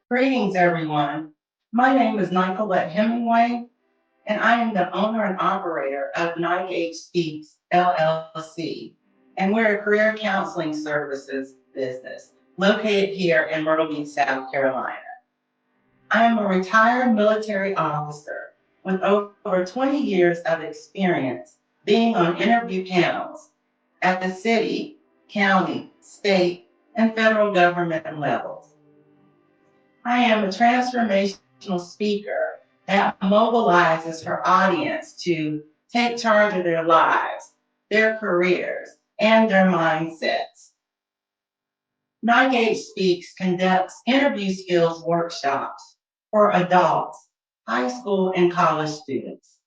Greetings, everyone. My name is Nicolette Hemingway, and I am the owner and operator of NIH Speaks LLC. And we're a career counseling services business located here in Myrtle Beach, South Carolina. I am a retired military officer with over 20 years of experience being on interview panels at the city, county, state, and federal government levels. I am a transformational speaker that mobilizes her audience to take charge of their lives, their careers, and their mindsets. NIGH Speaks conducts interview skills workshops for adults, high school, and college students.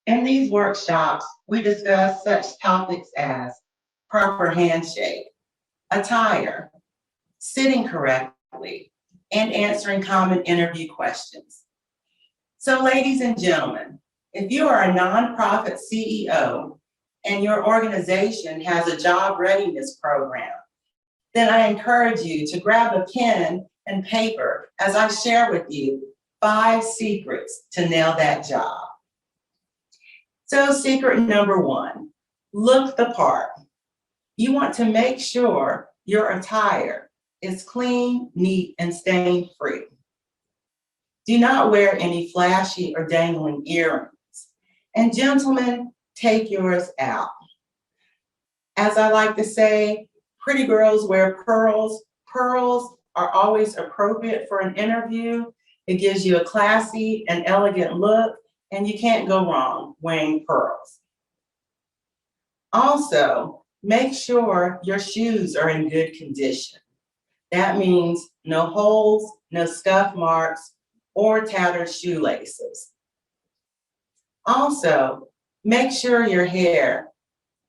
In these workshops, we discuss such topics as proper handshake, attire, sitting correctly, and answering common interview questions. So, ladies and gentlemen, if you are a nonprofit CEO and your organization has a job readiness program, then I encourage you to grab a pen and paper as I share with you 5 secrets to nail that job. So, secret number 1, look the part. You want to make sure your attire is clean, neat, and stain free. Do not wear any flashy or dangling earrings. And gentlemen, take yours out. As I like to say, pretty girls wear pearls. Pearls are always appropriate for an interview. It gives you a classy and elegant look, and you can't go wrong wearing pearls. Also, make sure your shoes are in good condition. That means no holes, no scuff marks, or tattered shoelaces. Also, make sure your hair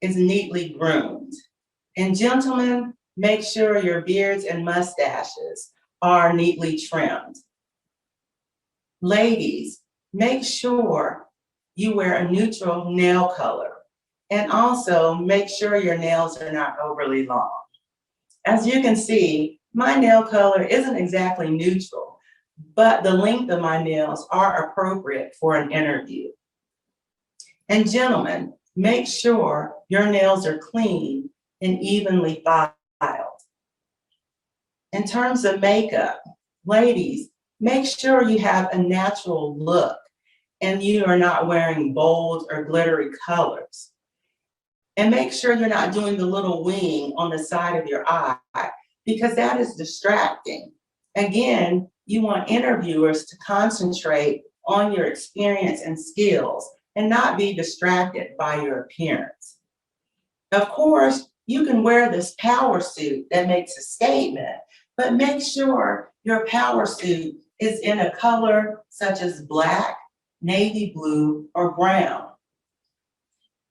is neatly groomed. And gentlemen, make sure your beards and mustaches are neatly trimmed. Ladies, make sure you wear a neutral nail color. And also make sure your nails are not overly long. As you can see, my nail color isn't exactly neutral, but the length of my nails are appropriate for an interview. And gentlemen, make sure your nails are clean and evenly filed. In terms of makeup, ladies, make sure you have a natural look and you are not wearing bold or glittery colors. And make sure you're not doing the little wing on the side of your eye because that is distracting. Again, you want interviewers to concentrate on your experience and skills and not be distracted by your appearance. Of course, you can wear this power suit that makes a statement, but make sure your power suit is in a color such as black, navy blue, or brown.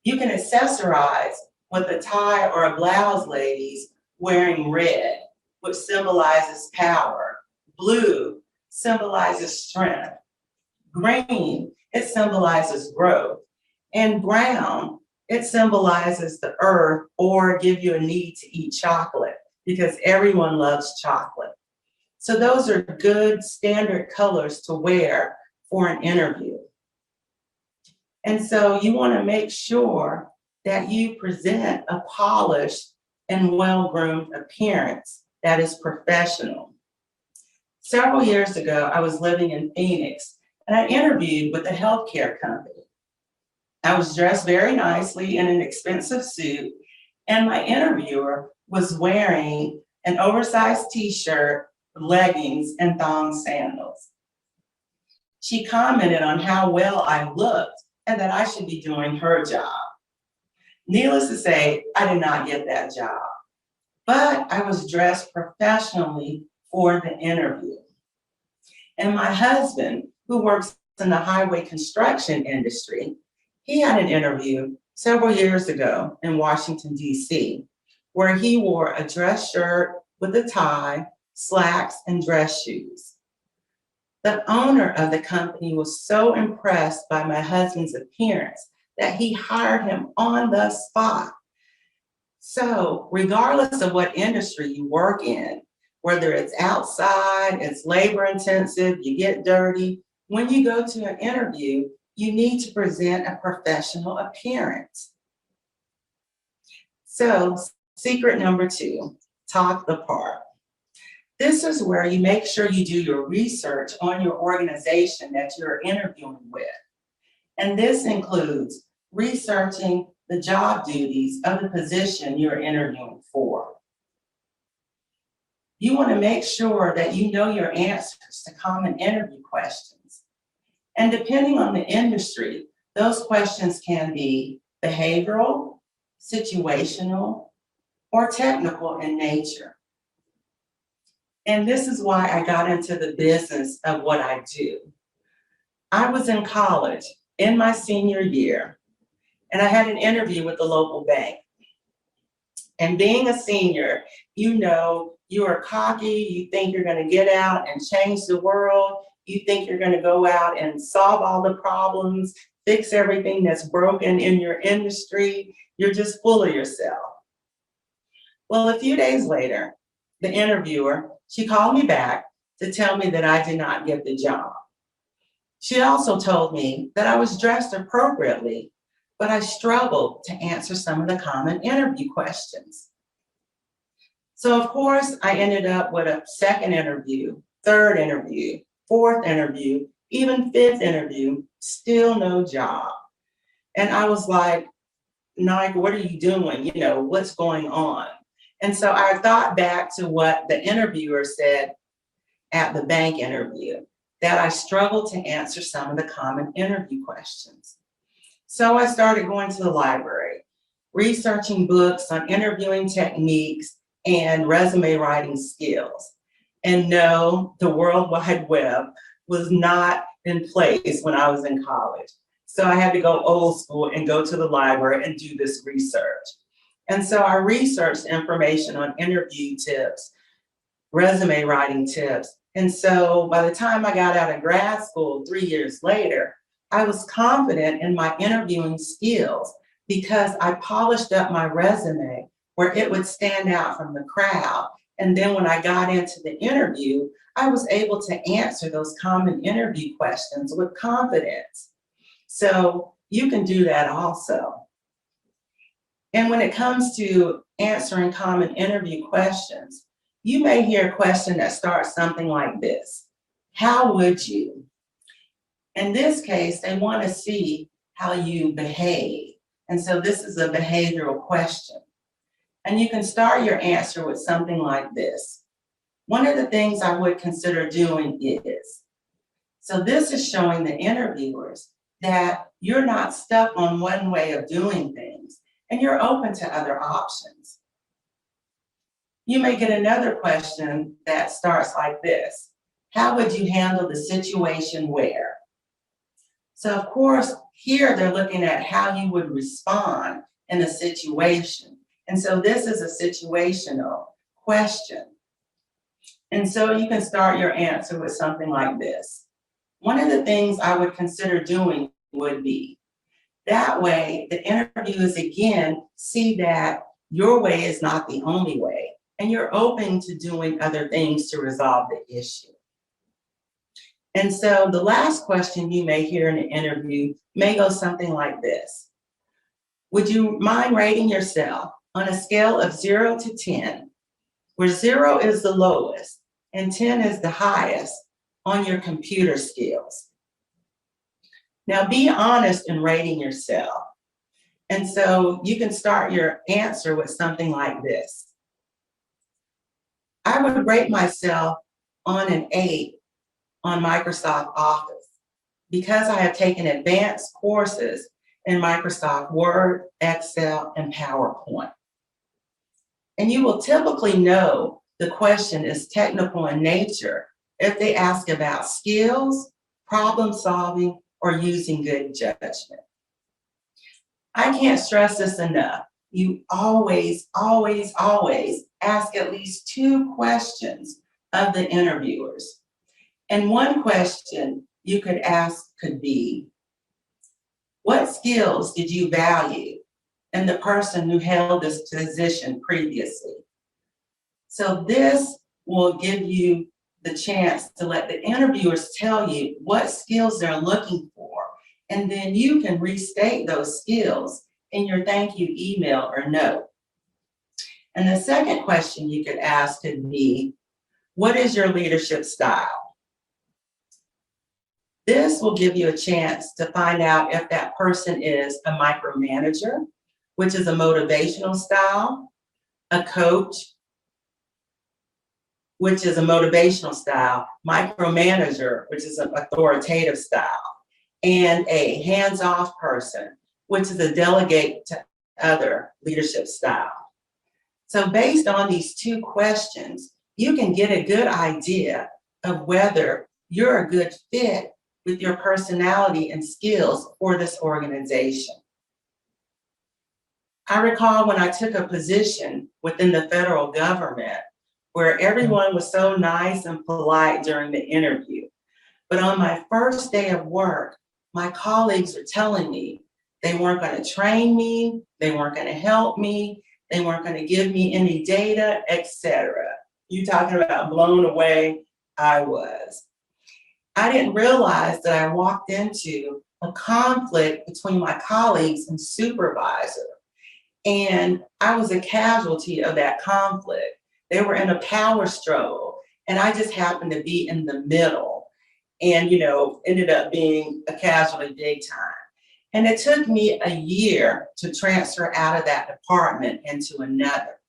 You can accessorize with a tie or a blouse, ladies, wearing red, which symbolizes power. Blue symbolizes strength. Green, it symbolizes growth. And brown, it symbolizes the earth or give you a need to eat chocolate because everyone loves chocolate. So those are good standard colors to wear for an interview. And so you want to make sure that you present a polished and well-groomed appearance that is professional. Several years ago, I was living in Phoenix and I interviewed with a healthcare company. I was dressed very nicely in an expensive suit, and my interviewer was wearing an oversized t-shirt, leggings, and thong sandals. She commented on how well I looked and that I should be doing her job. Needless to say, I did not get that job, but I was dressed professionally for the interview. And my husband, who works in the highway construction industry, he had an interview several years ago in Washington, D.C., where he wore a dress shirt with a tie, slacks, and dress shoes. The owner of the company was so impressed by my husband's appearance that he hired him on the spot. So, regardless of what industry you work in, whether it's outside, it's labor intensive, you get dirty. When you go to an interview, you need to present a professional appearance. So, secret number 2, talk the part. This is where you make sure you do your research on your organization that you're interviewing with. And this includes researching the job duties of the position you're interviewing for. You want to make sure that you know your answers to common interview questions. And depending on the industry, those questions can be behavioral, situational, or technical in nature. And this is why I got into the business of what I do. I was in college in my senior year, and I had an interview with the local bank. And being a senior, you know, you are cocky, you think you're going to get out and change the world, you think you're going to go out and solve all the problems, fix everything that's broken in your industry. You're just full of yourself. Well, a few days later, the interviewer, she called me back to tell me that I did not get the job. She also told me that I was dressed appropriately, but I struggled to answer some of the common interview questions. So of course, I ended up with a second interview, third interview, fourth interview, even fifth interview, still no job. And I was like, Nike, what are you doing? You know, what's going on? And so I thought back to what the interviewer said at the bank interview, that I struggled to answer some of the common interview questions. So I started going to the library, researching books on interviewing techniques and resume writing skills. And no, the World Wide Web was not in place when I was in college. So I had to go old school and go to the library and do this research. And so I researched information on interview tips, resume writing tips. And so by the time I got out of grad school 3 years later, I was confident in my interviewing skills because I polished up my resume where it would stand out from the crowd. And then when I got into the interview, I was able to answer those common interview questions with confidence. So you can do that also. And when it comes to answering common interview questions, you may hear a question that starts something like this: how would you? In this case, they want to see how you behave. And so this is a behavioral question. And you can start your answer with something like this: one of the things I would consider doing is. So this is showing the interviewers that you're not stuck on one way of doing things and you're open to other options. You may get another question that starts like this: how would you handle the situation where? So of course, here they're looking at how you would respond in a situation. And so this is a situational question. And so you can start your answer with something like this: one of the things I would consider doing would be. That way, the interviewers again see that your way is not the only way, and you're open to doing other things to resolve the issue. And so the last question you may hear in an interview may go something like this: would you mind rating yourself on a scale of 0 to 10, where 0 is the lowest and 10 is the highest, on your computer skills? Now be honest in rating yourself. And so you can start your answer with something like this: I would rate myself on an 8 on Microsoft Office because I have taken advanced courses in Microsoft Word, Excel, and PowerPoint. And you will typically know the question is technical in nature if they ask about skills, problem solving, or using good judgment. I can't stress this enough. You always, always, always ask at least 2 questions of the interviewers. And one question you could ask could be, what skills did you value in the person who held this position previously? So this will give you the chance to let the interviewers tell you what skills they're looking for. And then you can restate those skills in your thank you email or note. And the second question you could ask could be, what is your leadership style? This will give you a chance to find out if that person is a micromanager, which is a motivational style, a coach, which is a motivational style, micromanager, which is an authoritative style, and a hands-off person, which is a delegate to other leadership style. So based on these two questions, you can get a good idea of whether you're a good fit with your personality and skills for this organization. I recall when I took a position within the federal government where everyone was so nice and polite during the interview. But on my first day of work, my colleagues were telling me they weren't going to train me, they weren't going to help me, they weren't going to give me any data, etc. You talking about blown away, I was. I didn't realize that I walked into a conflict between my colleagues and supervisor. And I was a casualty of that conflict. They were in a power struggle, and I just happened to be in the middle and, ended up being a casualty big time. And it took me a year to transfer out of that department into another.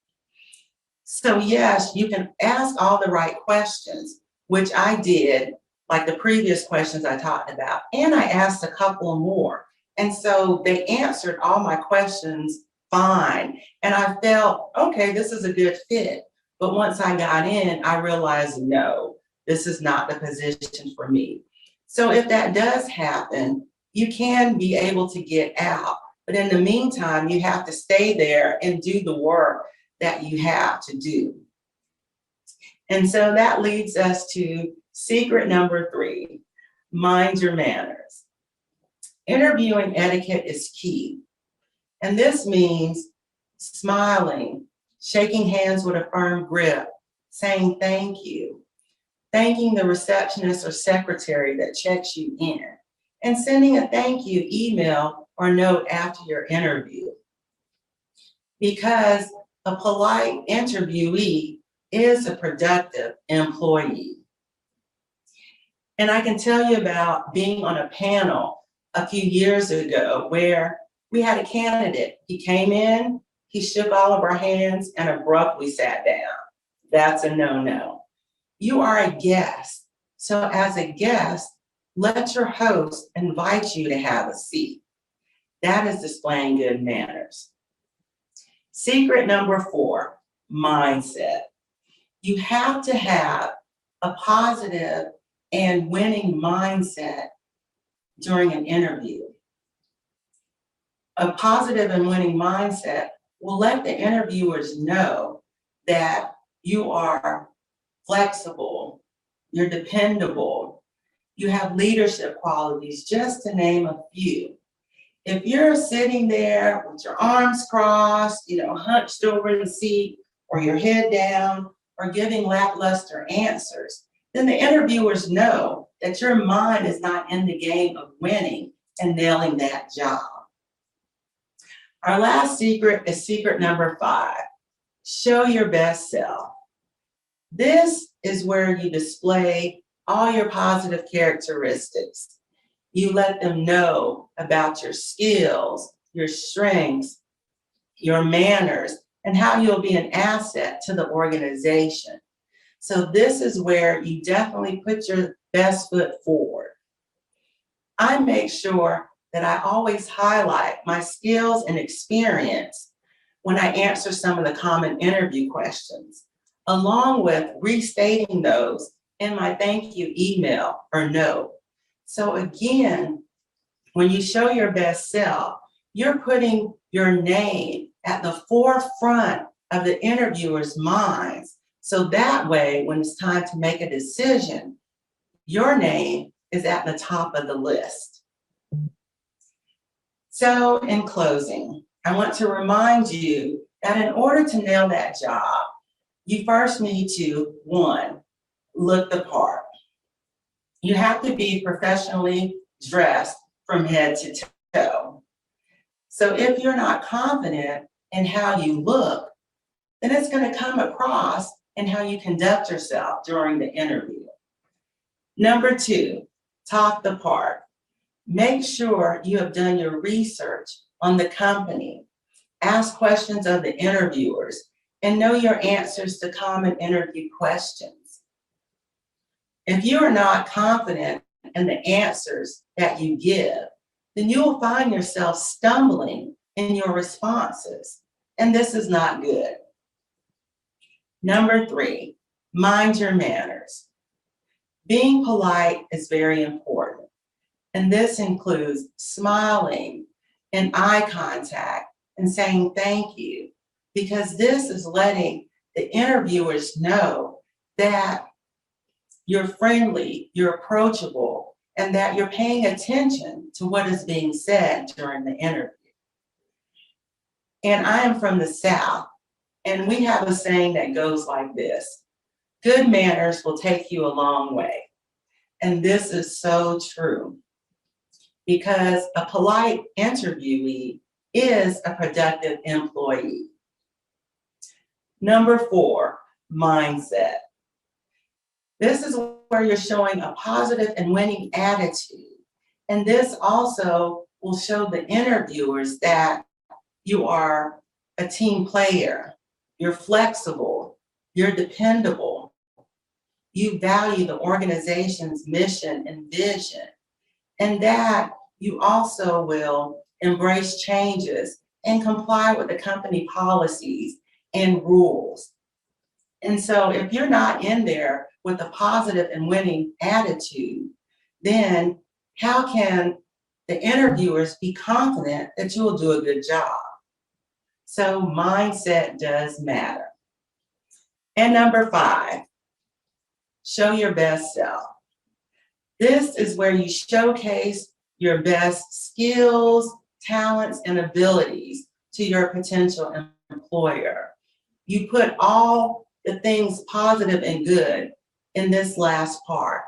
So yes, you can ask all the right questions, which I did, like the previous questions I talked about, and I asked a couple more. And so they answered all my questions fine. And I felt, okay, this is a good fit. But once I got in, I realized, no, this is not the position for me. So if that does happen, you can be able to get out. But in the meantime, you have to stay there and do the work that you have to do. And so that leads us to secret number 3, mind your manners. Interviewing etiquette is key. And this means smiling, shaking hands with a firm grip, saying thank you, thanking the receptionist or secretary that checks you in, and sending a thank you email or note after your interview. Because a polite interviewee is a productive employee. And I can tell you about being on a panel a few years ago where we had a candidate. He came in, he shook all of our hands and abruptly sat down. That's a no-no. You are a guest. So as a guest, let your host invite you to have a seat. That is displaying good manners. Secret number 4, mindset. You have to have a positive and winning mindset during an interview. A positive and winning mindset will let the interviewers know that you are flexible, you're dependable, you have leadership qualities, just to name a few. If you're sitting there with your arms crossed, hunched over in the seat, or your head down, or giving lackluster answers, then the interviewers know that your mind is not in the game of winning and nailing that job. Our last secret is secret number 5. Show your best self. This is where you display all your positive characteristics. You let them know about your skills, your strengths, your manners, and how you'll be an asset to the organization. So this is where you definitely put your best foot forward. I make sure that I always highlight my skills and experience when I answer some of the common interview questions, along with restating those in my thank you email or note. So again, when you show your best self, you're putting your name at the forefront of the interviewer's minds. So that way, when it's time to make a decision, your name is at the top of the list. So in closing, I want to remind you that in order to nail that job, You first need to, one, look the part. You have to be professionally dressed from head to toe. So if you're not confident in how you look, then it's going to come across in how you conduct yourself during the interview. Number two, talk the part. Make sure you have done your research on the company. Ask questions of the interviewers and know your answers to common interview questions. If you are not confident in the answers that you give, then you will find yourself stumbling in your responses, and this is not good. Number three, mind your manners. Being polite is very important, and this includes smiling and eye contact and saying thank you, because this is letting the interviewers know that you're friendly, you're approachable, and that you're paying attention to what is being said during the interview. And I am from the South, and we have a saying that goes like this: good manners will take you a long way. And this is so true, because a polite interviewee is a productive employee. Number four, mindset. This is where you're showing a positive and winning attitude. And this also will show the interviewers that you are a team player, you're flexible, you're dependable, you value the organization's mission and vision, and that you also will embrace changes and comply with the company policies and rules. And so if you're not in there with a positive and winning attitude, then how can the interviewers be confident that you will do a good job? So mindset does matter. And number five, show your best self. This is where you showcase your best skills, talents, and abilities to your potential employer. You put all the things positive and good in this last part.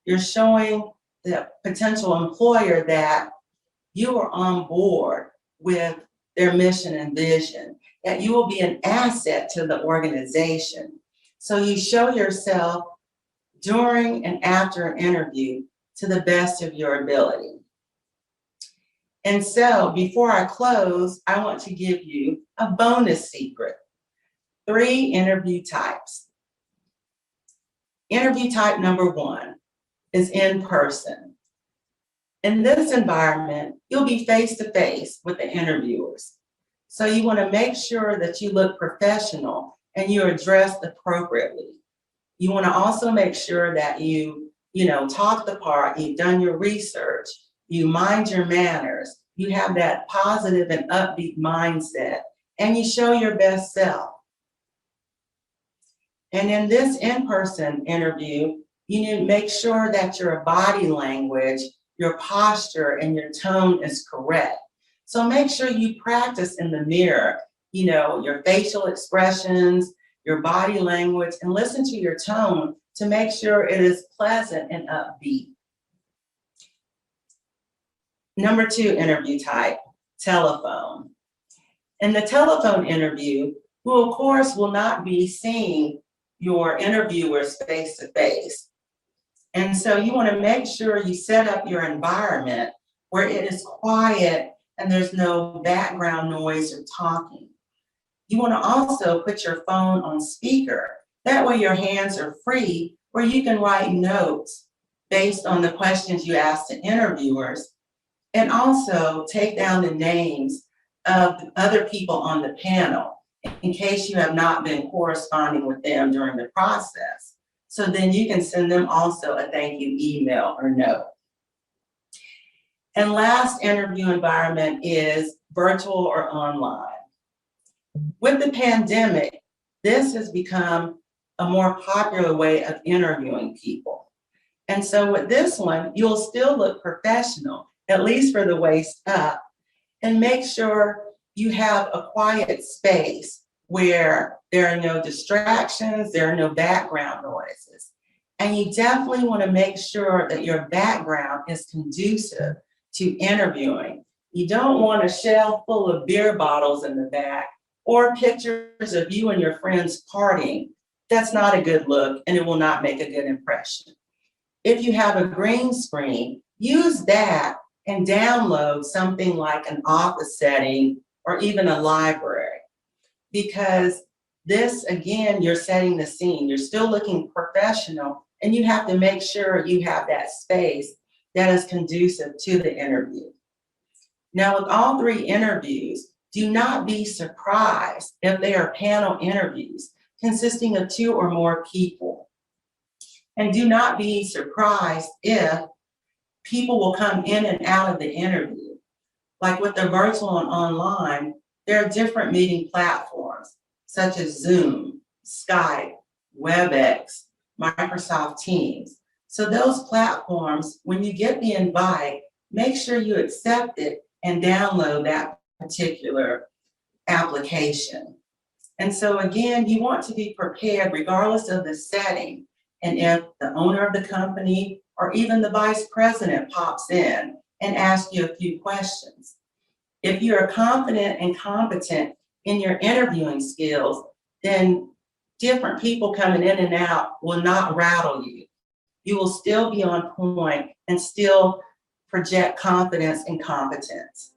You're showing the potential employer that you are on board with their mission and vision, that you will be an asset to the organization. So you show yourself during and after an interview to the best of your ability. And so before I close, I want to give you a bonus secret. 3 interview types. Interview type number 1 is in person. In this environment, you'll be face to face with the interviewers. So you want to make sure that you look professional and you're dressed appropriately. You want to also make sure that you talk the part, you've done your research, you mind your manners, you have that positive and upbeat mindset, and you show your best self. And in this in-person interview, you need to make sure that your body language, your posture, and your tone is correct. So make sure you practice in the mirror, your facial expressions, your body language, and listen to your tone to make sure it is pleasant and upbeat. Number 2 interview type, telephone. In the telephone interview, who of course will not be seeing your interviewers face to face. And so you want to make sure you set up your environment where it is quiet and there's no background noise or talking. You want to also put your phone on speaker. That way your hands are free where you can write notes based on the questions you ask the interviewers, and also take down the names of other people on the panel in case you have not been corresponding with them during the process. So then you can send them also a thank you email or note. And last interview environment is virtual or online. With the pandemic, this has become a more popular way of interviewing people. And so with this one, you'll still look professional, at least for the waist up, and make sure you have a quiet space where there are no distractions, there are no background noises. And you definitely want to make sure that your background is conducive to interviewing. You don't want a shelf full of beer bottles in the back or pictures of you and your friends partying. That's not a good look, and it will not make a good impression. If you have a green screen, use that and download something like an office setting or even a library. Because this, again, you're setting the scene. You're still looking professional, and you have to make sure you have that space that is conducive to the interview. Now, with all three interviews, do not be surprised if they are panel interviews consisting of 2 or more people. And do not be surprised if people will come in and out of the interview. Like with the virtual and online, there are different meeting platforms such as Zoom, Skype, WebEx, Microsoft Teams. So those platforms, when you get the invite, make sure you accept it and download that particular application. And so again, you want to be prepared regardless of the setting. And if the owner of the company or even the vice president pops in and asks you a few questions, if you are confident and competent in your interviewing skills, then different people coming in and out will not rattle you. You will still be on point and still project confidence and competence.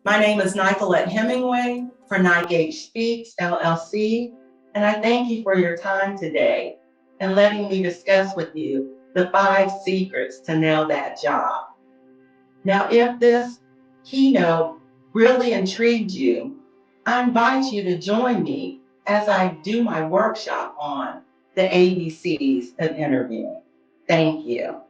My name is Nicolette Hemingway for NiGH Speaks, LLC, and I thank you for your time today and letting me discuss with you the 5 secrets to nail that job. Now, if this keynote really intrigued you, I invite you to join me as I do my workshop on the ABCs of interviewing. Thank you.